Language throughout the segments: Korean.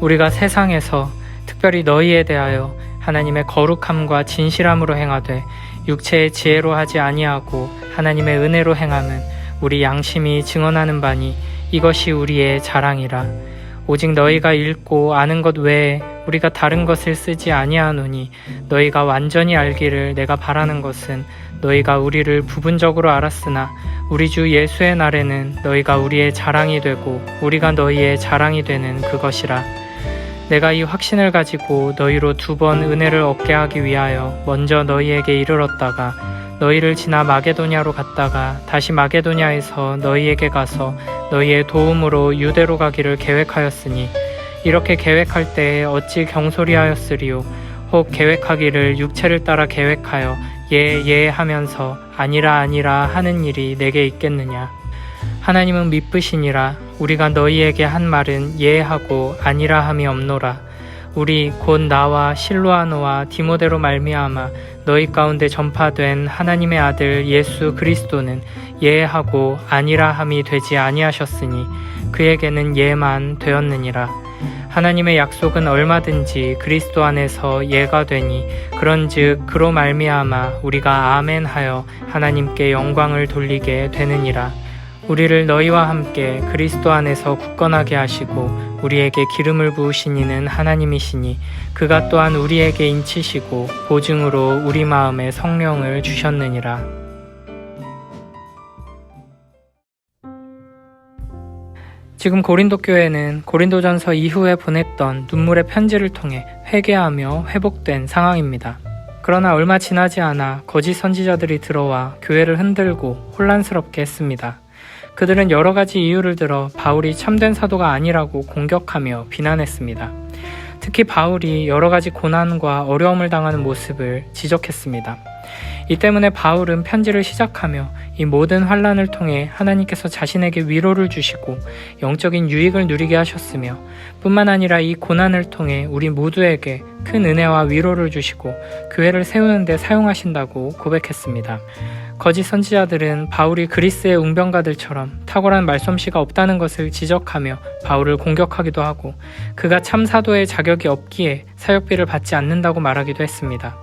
우리가 세상에서 특별히 너희에 대하여 하나님의 거룩함과 진실함으로 행하되 육체의 지혜로 하지 아니하고 하나님의 은혜로 행함은 우리 양심이 증언하는 바니 이것이 우리의 자랑이라. 오직 너희가 읽고 아는 것 외에 우리가 다른 것을 쓰지 아니하노니 너희가 완전히 알기를 내가 바라는 것은 너희가 우리를 부분적으로 알았으나 우리 주 예수의 날에는 너희가 우리의 자랑이 되고 우리가 너희의 자랑이 되는 그것이라. 내가 이 확신을 가지고 너희로 2번 은혜를 얻게 하기 위하여 먼저 너희에게 이르렀다가 너희를 지나 마게도냐로 갔다가 다시 마게도냐에서 너희에게 가서 너희의 도움으로 유대로 가기를 계획하였으니 이렇게 계획할 때에 어찌 경솔이하였으리요. 혹 계획하기를 육체를 따라 계획하여 예 하면서 아니라 하는 일이 내게 있겠느냐. 하나님은 미쁘시니라. 우리가 너희에게 한 말은 예하고 아니라 함이 없노라. 우리 곧 나와 실로아노와 디모데로 말미암아 너희 가운데 전파된 하나님의 아들 예수 그리스도는 예하고 아니라 함이 되지 아니하셨으니 그에게는 예만 되었느니라. 하나님의 약속은 얼마든지 그리스도 안에서 예가 되니 그런즉 그로 말미암아 우리가 아멘 하여 하나님께 영광을 돌리게 되느니라. 우리를 너희와 함께 그리스도 안에서 굳건하게 하시고 우리에게 기름을 부으신 이는 하나님이시니 그가 또한 우리에게 인치시고 보증으로 우리 마음에 성령을 주셨느니라. 지금 고린도 교회는 고린도전서 이후에 보냈던 눈물의 편지를 통해 회개하며 회복된 상황입니다. 그러나 얼마 지나지 않아 거짓 선지자들이 들어와 교회를 흔들고 혼란스럽게 했습니다. 그들은 여러 가지 이유를 들어 바울이 참된 사도가 아니라고 공격하며 비난했습니다. 특히 바울이 여러 가지 고난과 어려움을 당하는 모습을 지적했습니다. 이 때문에 바울은 편지를 시작하며 이 모든 환난을 통해 하나님께서 자신에게 위로를 주시고 영적인 유익을 누리게 하셨으며 뿐만 아니라 이 고난을 통해 우리 모두에게 큰 은혜와 위로를 주시고 교회를 세우는 데 사용하신다고 고백했습니다. 거짓 선지자들은 바울이 그리스의 웅변가들처럼 탁월한 말솜씨가 없다는 것을 지적하며 바울을 공격하기도 하고 그가 참 사도의 자격이 없기에 사역비를 받지 않는다고 말하기도 했습니다.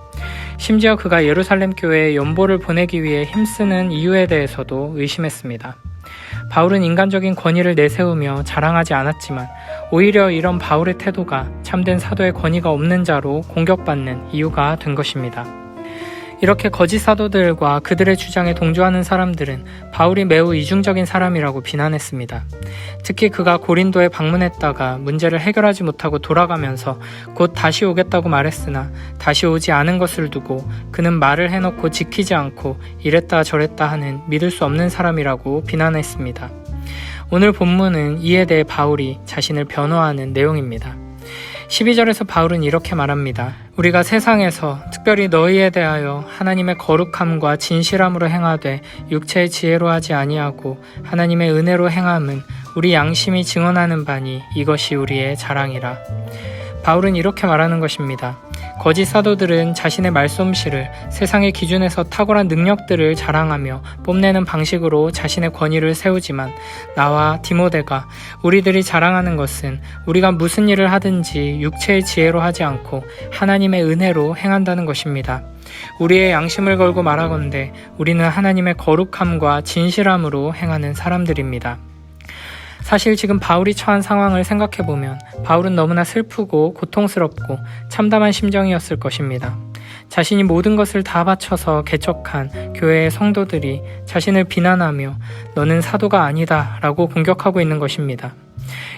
심지어 그가 예루살렘 교회에 연보를 보내기 위해 힘쓰는 이유에 대해서도 의심했습니다. 바울은 인간적인 권위를 내세우며 자랑하지 않았지만 오히려 이런 바울의 태도가 참된 사도의 권위가 없는 자로 공격받는 이유가 된 것입니다. 이렇게 거짓 사도들과 그들의 주장에 동조하는 사람들은 바울이 매우 이중적인 사람이라고 비난했습니다. 특히 그가 고린도에 방문했다가 문제를 해결하지 못하고 돌아가면서 곧 다시 오겠다고 말했으나 다시 오지 않은 것을 두고 그는 말을 해놓고 지키지 않고 이랬다 저랬다 하는 믿을 수 없는 사람이라고 비난했습니다. 오늘 본문은 이에 대해 바울이 자신을 변호하는 내용입니다. 12절에서 바울은 이렇게 말합니다. 우리가 세상에서 특별히 너희에 대하여 하나님의 거룩함과 진실함으로 행하되 육체의 지혜로 하지 아니하고 하나님의 은혜로 행함은 우리 양심이 증언하는 바니 이것이 우리의 자랑이라. 바울은 이렇게 말하는 것입니다. 거짓 사도들은 자신의 말솜씨를 세상의 기준에서 탁월한 능력들을 자랑하며 뽐내는 방식으로 자신의 권위를 세우지만 나와 디모데가 우리들이 자랑하는 것은 우리가 무슨 일을 하든지 육체의 지혜로 하지 않고 하나님의 은혜로 행한다는 것입니다. 우리의 양심을 걸고 말하건대 우리는 하나님의 거룩함과 진실함으로 행하는 사람들입니다. 사실 지금 바울이 처한 상황을 생각해보면 바울은 너무나 슬프고 고통스럽고 참담한 심정이었을 것입니다. 자신이 모든 것을 다 바쳐서 개척한 교회의 성도들이 자신을 비난하며 너는 사도가 아니다 라고 공격하고 있는 것입니다.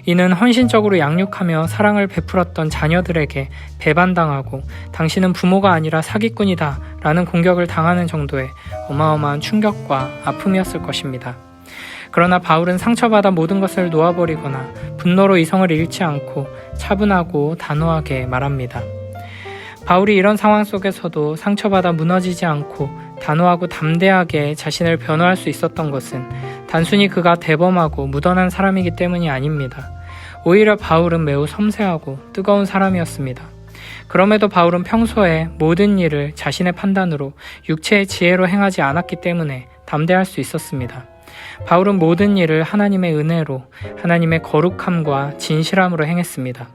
이는 헌신적으로 양육하며 사랑을 베풀었던 자녀들에게 배반당하고 당신은 부모가 아니라 사기꾼이다 라는 공격을 당하는 정도의 어마어마한 충격과 아픔이었을 것입니다. 그러나 바울은 상처받아 모든 것을 놓아버리거나 분노로 이성을 잃지 않고 차분하고 단호하게 말합니다. 바울이 이런 상황 속에서도 상처받아 무너지지 않고 단호하고 담대하게 자신을 변호할 수 있었던 것은 단순히 그가 대범하고 무던한 사람이기 때문이 아닙니다. 오히려 바울은 매우 섬세하고 뜨거운 사람이었습니다. 그럼에도 바울은 평소에 모든 일을 자신의 판단으로 육체의 지혜로 행하지 않았기 때문에 담대할 수 있었습니다. 바울은 모든 일을 하나님의 은혜로, 하나님의 거룩함과 진실함으로 행했습니다.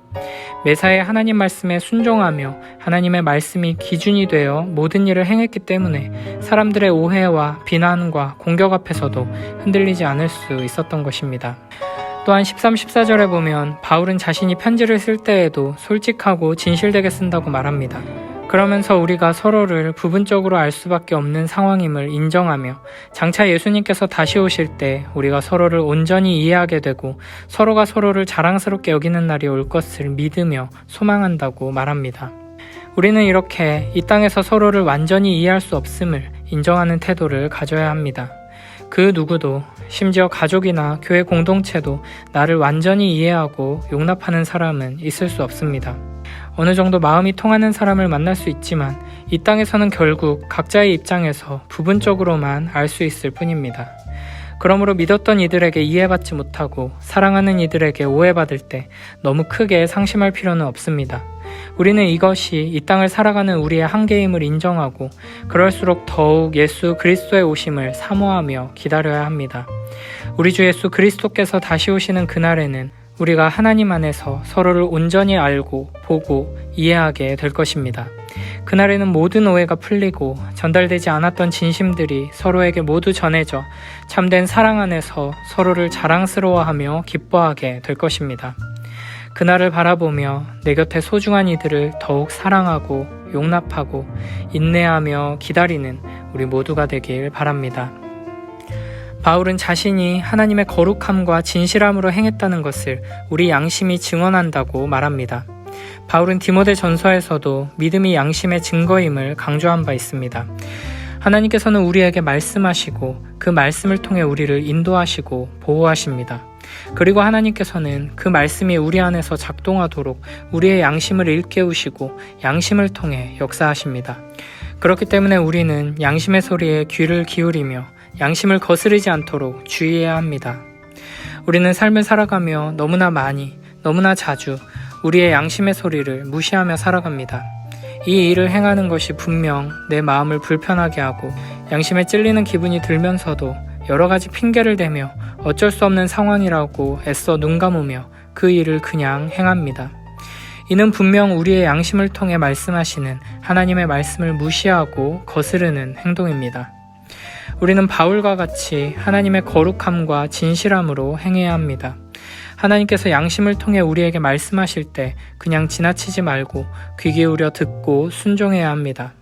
매사에 하나님 말씀에 순종하며 하나님의 말씀이 기준이 되어 모든 일을 행했기 때문에 사람들의 오해와 비난과 공격 앞에서도 흔들리지 않을 수 있었던 것입니다. 또한 13, 14절에 보면 바울은 자신이 편지를 쓸 때에도 솔직하고 진실되게 쓴다고 말합니다. 그러면서 우리가 서로를 부분적으로 알 수밖에 없는 상황임을 인정하며 장차 예수님께서 다시 오실 때 우리가 서로를 온전히 이해하게 되고 서로가 서로를 자랑스럽게 여기는 날이 올 것을 믿으며 소망한다고 말합니다. 우리는 이렇게 이 땅에서 서로를 완전히 이해할 수 없음을 인정하는 태도를 가져야 합니다. 그 누구도, 심지어 가족이나 교회 공동체도 나를 완전히 이해하고 용납하는 사람은 있을 수 없습니다. 어느 정도 마음이 통하는 사람을 만날 수 있지만 이 땅에서는 결국 각자의 입장에서 부분적으로만 알 수 있을 뿐입니다. 그러므로 믿었던 이들에게 이해받지 못하고 사랑하는 이들에게 오해받을 때 너무 크게 상심할 필요는 없습니다. 우리는 이것이 이 땅을 살아가는 우리의 한계임을 인정하고 그럴수록 더욱 예수 그리스도의 오심을 사모하며 기다려야 합니다. 우리 주 예수 그리스도께서 다시 오시는 그날에는 우리가 하나님 안에서 서로를 온전히 알고 보고 이해하게 될 것입니다. 그날에는 모든 오해가 풀리고 전달되지 않았던 진심들이 서로에게 모두 전해져 참된 사랑 안에서 서로를 자랑스러워하며 기뻐하게 될 것입니다. 그날을 바라보며 내 곁에 소중한 이들을 더욱 사랑하고 용납하고 인내하며 기다리는 우리 모두가 되길 바랍니다. 바울은 자신이 하나님의 거룩함과 진실함으로 행했다는 것을 우리 양심이 증언한다고 말합니다. 바울은 디모데 전서에서도 믿음이 양심의 증거임을 강조한 바 있습니다. 하나님께서는 우리에게 말씀하시고 그 말씀을 통해 우리를 인도하시고 보호하십니다. 그리고 하나님께서는 그 말씀이 우리 안에서 작동하도록 우리의 양심을 일깨우시고 양심을 통해 역사하십니다. 그렇기 때문에 우리는 양심의 소리에 귀를 기울이며 양심을 거스르지 않도록 주의해야 합니다. 우리는 삶을 살아가며 너무나 많이, 너무나 자주 우리의 양심의 소리를 무시하며 살아갑니다. 이 일을 행하는 것이 분명 내 마음을 불편하게 하고 양심에 찔리는 기분이 들면서도 여러 가지 핑계를 대며 어쩔 수 없는 상황이라고 애써 눈 감으며 그 일을 그냥 행합니다. 이는 분명 우리의 양심을 통해 말씀하시는 하나님의 말씀을 무시하고 거스르는 행동입니다. 우리는 바울과 같이 하나님의 거룩함과 진실함으로 행해야 합니다. 하나님께서 양심을 통해 우리에게 말씀하실 때 그냥 지나치지 말고 귀 기울여 듣고 순종해야 합니다.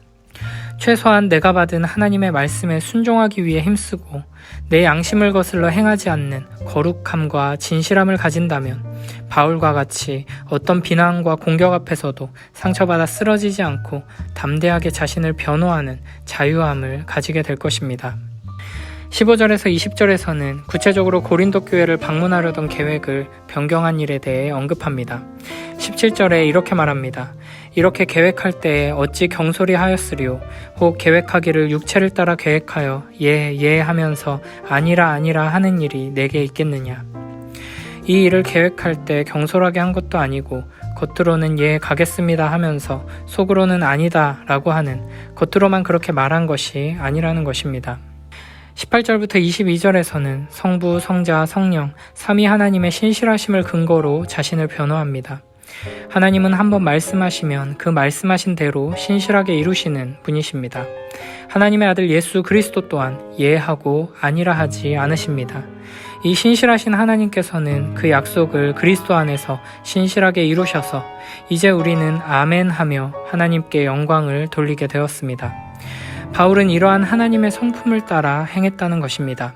최소한 내가 받은 하나님의 말씀에 순종하기 위해 힘쓰고 내 양심을 거슬러 행하지 않는 거룩함과 진실함을 가진다면 바울과 같이 어떤 비난과 공격 앞에서도 상처받아 쓰러지지 않고 담대하게 자신을 변호하는 자유함을 가지게 될 것입니다. 15절에서 20절에서는 구체적으로 고린도 교회를 방문하려던 계획을 변경한 일에 대해 언급합니다. 17절에 이렇게 말합니다. 이렇게 계획할 때에 어찌 경솔히 하였으리요? 혹 계획하기를 육체를 따라 계획하여 예 하면서 아니라 하는 일이 내게 있겠느냐? 이 일을 계획할 때 경솔하게 한 것도 아니고 겉으로는 예 가겠습니다 하면서 속으로는 아니다 라고 하는 겉으로만 그렇게 말한 것이 아니라는 것입니다. 18절부터 22절에서는 성부, 성자, 성령, 삼위 하나님의 신실하심을 근거로 자신을 변호합니다. 하나님은 한번 말씀하시면 그 말씀하신 대로 신실하게 이루시는 분이십니다. 하나님의 아들 예수 그리스도 또한 예하고 아니라 하지 않으십니다. 이 신실하신 하나님께서는 그 약속을 그리스도 안에서 신실하게 이루셔서 이제 우리는 아멘 하며 하나님께 영광을 돌리게 되었습니다. 바울은 이러한 하나님의 성품을 따라 행했다는 것입니다.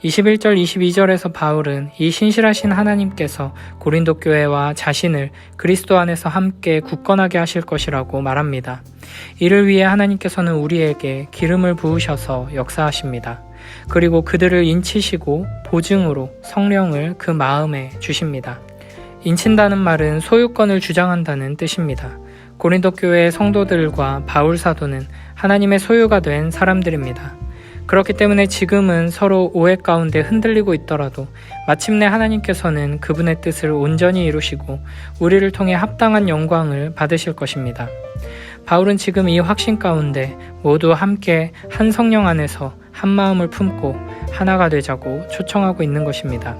21절, 22절에서 바울은 이 신실하신 하나님께서 고린도 교회와 자신을 그리스도 안에서 함께 굳건하게 하실 것이라고 말합니다. 이를 위해 하나님께서는 우리에게 기름을 부으셔서 역사하십니다. 그리고 그들을 인치시고 보증으로 성령을 그 마음에 주십니다. 인친다는 말은 소유권을 주장한다는 뜻입니다. 고린도 교회의 성도들과 바울 사도는 하나님의 소유가 된 사람들입니다. 그렇기 때문에 지금은 서로 오해 가운데 흔들리고 있더라도 마침내 하나님께서는 그분의 뜻을 온전히 이루시고 우리를 통해 합당한 영광을 받으실 것입니다. 바울은 지금 이 확신 가운데 모두 함께 한 성령 안에서 한 마음을 품고 하나가 되자고 초청하고 있는 것입니다.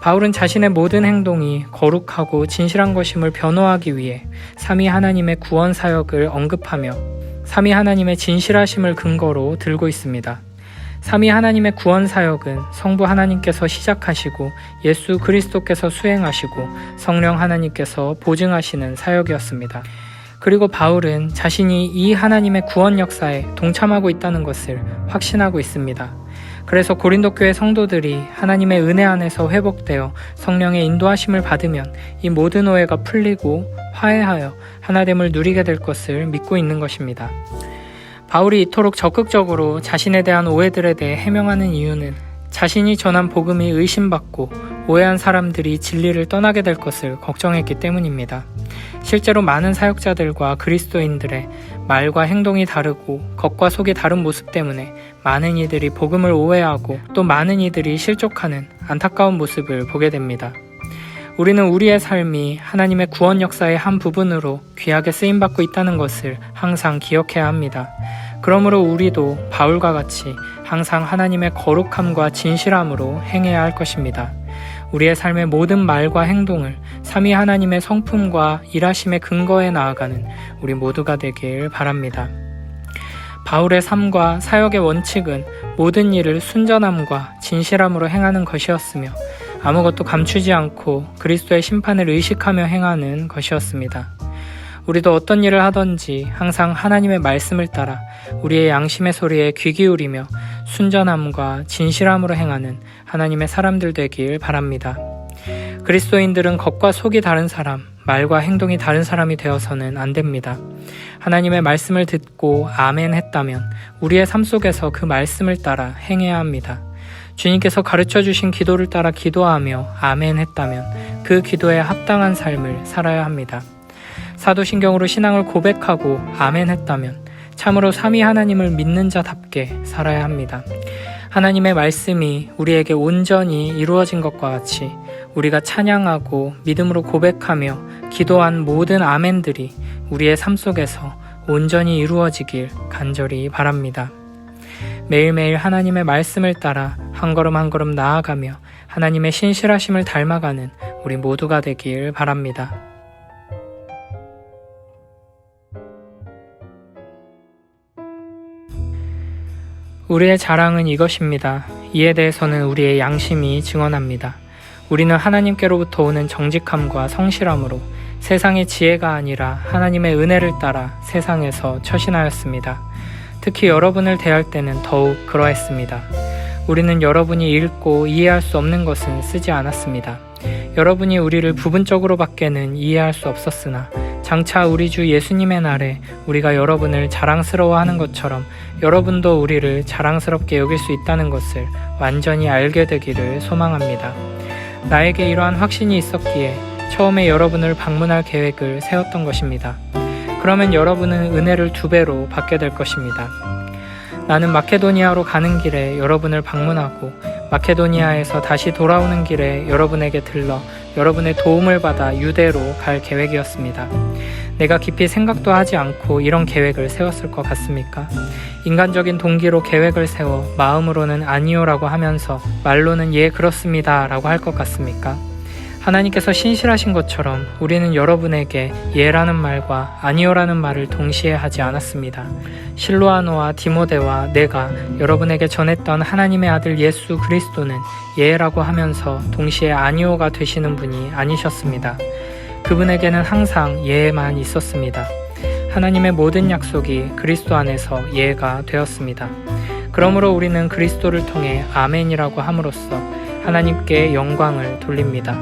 바울은 자신의 모든 행동이 거룩하고 진실한 것임을 변호하기 위해 삼위 하나님의 구원 사역을 언급하며 삼위 하나님의 진실하심을 근거로 들고 있습니다. 삼위 하나님의 구원 사역은 성부 하나님께서 시작하시고 예수 그리스도께서 수행하시고 성령 하나님께서 보증하시는 사역이었습니다. 그리고 바울은 자신이 이 하나님의 구원 역사에 동참하고 있다는 것을 확신하고 있습니다. 그래서 고린도 교회 성도들이 하나님의 은혜 안에서 회복되어 성령의 인도하심을 받으면 이 모든 오해가 풀리고 화해하여 하나됨을 누리게 될 것을 믿고 있는 것입니다. 바울이 이토록 적극적으로 자신에 대한 오해들에 대해 해명하는 이유는 자신이 전한 복음이 의심받고 오해한 사람들이 진리를 떠나게 될 것을 걱정했기 때문입니다. 실제로 많은 사역자들과 그리스도인들의 말과 행동이 다르고 겉과 속이 다른 모습 때문에 많은 이들이 복음을 오해하고 또 많은 이들이 실족하는 안타까운 모습을 보게 됩니다. 우리는 우리의 삶이 하나님의 구원 역사의 한 부분으로 귀하게 쓰임받고 있다는 것을 항상 기억해야 합니다. 그러므로 우리도 바울과 같이 항상 하나님의 거룩함과 진실함으로 행해야 할 것입니다. 우리의 삶의 모든 말과 행동을 삼위 하나님의 성품과 일하심의 근거에 나아가는 우리 모두가 되길 바랍니다. 바울의 삶과 사역의 원칙은 모든 일을 순전함과 진실함으로 행하는 것이었으며 아무것도 감추지 않고 그리스도의 심판을 의식하며 행하는 것이었습니다. 우리도 어떤 일을 하든지 항상 하나님의 말씀을 따라 우리의 양심의 소리에 귀 기울이며 순전함과 진실함으로 행하는 하나님의 사람들 되길 바랍니다. 그리스도인들은 겉과 속이 다른 사람, 말과 행동이 다른 사람이 되어서는 안 됩니다. 하나님의 말씀을 듣고 아멘 했다면 우리의 삶 속에서 그 말씀을 따라 행해야 합니다. 주님께서 가르쳐 주신 기도를 따라 기도하며 아멘 했다면 그 기도에 합당한 삶을 살아야 합니다. 사도신경으로 신앙을 고백하고 아멘 했다면 참으로 삼위 하나님을 믿는 자답게 살아야 합니다. 하나님의 말씀이 우리에게 온전히 이루어진 것과 같이 우리가 찬양하고 믿음으로 고백하며 기도한 모든 아멘들이 우리의 삶 속에서 온전히 이루어지길 간절히 바랍니다. 매일매일 하나님의 말씀을 따라 한 걸음 한 걸음 나아가며 하나님의 신실하심을 닮아가는 우리 모두가 되길 바랍니다. 우리의 자랑은 이것입니다. 이에 대해서는 우리의 양심이 증언합니다. 우리는 하나님께로부터 오는 정직함과 성실함으로 세상의 지혜가 아니라 하나님의 은혜를 따라 세상에서 처신하였습니다. 특히 여러분을 대할 때는 더욱 그러했습니다. 우리는 여러분이 읽고 이해할 수 없는 것은 쓰지 않았습니다. 여러분이 우리를 부분적으로 밖에는 이해할 수 없었으나 장차 우리 주 예수님의 날에 우리가 여러분을 자랑스러워하는 것처럼 여러분도 우리를 자랑스럽게 여길 수 있다는 것을 완전히 알게 되기를 소망합니다. 나에게 이러한 확신이 있었기에 처음에 여러분을 방문할 계획을 세웠던 것입니다. 그러면 여러분은 은혜를 2배로 받게 될 것입니다. 나는 마케도니아로 가는 길에 여러분을 방문하고 마케도니아에서 다시 돌아오는 길에 여러분에게 들러 여러분의 도움을 받아 유대로 갈 계획이었습니다. 내가 깊이 생각도 하지 않고 이런 계획을 세웠을 것 같습니까? 인간적인 동기로 계획을 세워 마음으로는 아니요라고 하면서 말로는 예 그렇습니다 라고 할 것 같습니까? 하나님께서 신실하신 것처럼 우리는 여러분에게 예라는 말과 아니요라는 말을 동시에 하지 않았습니다. 실로아노와 디모데와 내가 여러분에게 전했던 하나님의 아들 예수 그리스도는 예라고 하면서 동시에 아니요가 되시는 분이 아니셨습니다. 그분에게는 항상 예만 있었습니다. 하나님의 모든 약속이 그리스도 안에서 예가 되었습니다. 그러므로 우리는 그리스도를 통해 아멘이라고 함으로써 하나님께 영광을 돌립니다.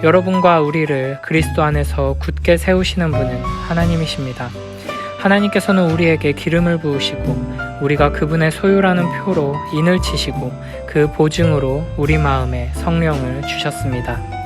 여러분과 우리를 그리스도 안에서 굳게 세우시는 분은 하나님이십니다. 하나님께서는 우리에게 기름을 부으시고 우리가 그분의 소유라는 표로 인을 치시고 그 보증으로 우리 마음에 성령을 주셨습니다.